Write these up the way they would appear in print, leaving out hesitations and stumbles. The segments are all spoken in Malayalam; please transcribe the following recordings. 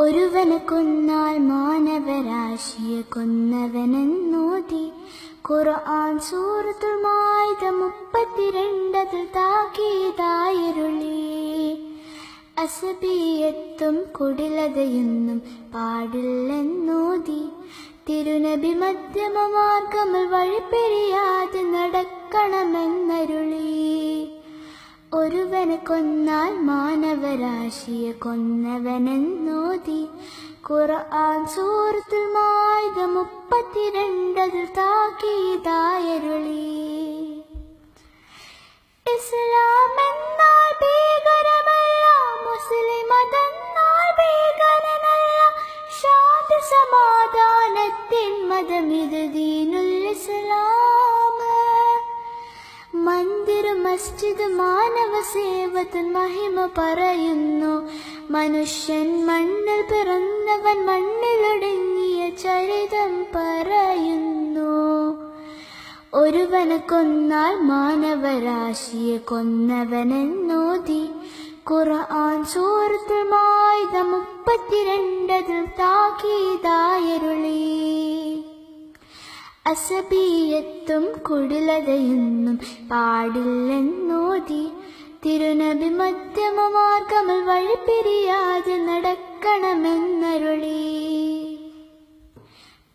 ഒരുവനെ കൊന്നാൽ മാനവരാശിയെ കൊന്നവനെന്നോതി ഖുർആൻ സൂറത്തുൽ മാഇദ 32 താക്കീതായരുളി. അസബിയത്തും കുടിലതയൊന്നും പാടില്ലെന്നോതി തിരുനബി മധ്യമമാർഗമിൽ വഴിപിരിയാതെ നടക്കണമെന്നരുളി. ഒരുവനെ കൊന്നാൽ മാനവരാശിയെ കൊന്നവനെന്നോതി ഖുർആൻ സൂറത്തുൽ മാഇദ 32 താക്കീതായരുളി. ഇസ്ലാം എന്നാൽ ഭീകരമല്ല, മുസ്ലിം മതമെന്നാൽ ഭീകരനല്ല. ശാന്തി സമാധാനത്തിൻ മതമിത് ദീനുൽ ഇസ്ലാം. മന്ദിര മസ്ജിദ് മാനവ സേവത്തിൽ മഹിമ പറയുന്നു. മനുഷ്യൻ മണ്ണിൽ പിറന്നവൻ മണ്ണിലൊടുങ്ങിയ ചരിതം പറയുന്നു. ഒരുവനെ കൊന്നാൽ മാനവരാശിയെ കൊന്നവനെന്നോതി ഖുർആൻ സൂറത്തുൽ മാഇദ 32 താക്കീതായരുളി. അസബിയത്തും കുടിലതയൊന്നും പാടില്ലെന്നോതി തിരുനബി മധ്യമമാർഗമിൽ വഴിപിരിയാതെ നടക്കണമെന്നരുളി.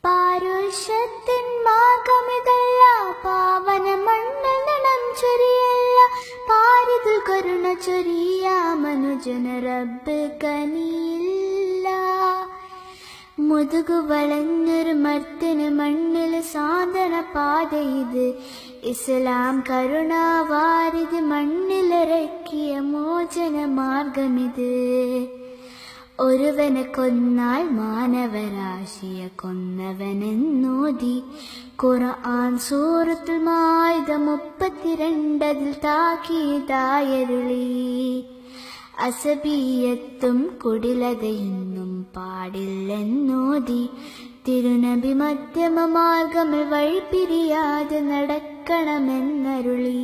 പാരുഷ്യത്തിൻ മാർഗമിതല്ല, പാവന മണ്ണിൽ നിണം ചൊരിയല്ല. പാരിതിൽ കരുണ ചൊരിയാ മനുജന റബ്ബ് കനിയില്ല. മുതുകു വളഞ്ഞൊരു മർത്തിന് മണ്ണിൽ സാന്ത്വന പാത ഇത്. ഇസ്ലാം കരുണാവാരിത് മണ്ണിലിറക്കിയ മോചന മാർഗമിത്. ഒരുവനെ കൊന്നാൽ മാനവരാശിയെ കൊന്നവനെന്നോതി ഖുർആൻ സൂറത്തുൽ മാഇദ 32 താക്കീതായരുളി. അസബിയത്തും കുടിലതയൊന്നും പാടില്ലെന്നോതി തിരുനബി മധ്യമമാർഗമിൽ വഴിപിരിയാതെ നടക്കണമെന്നരുളി.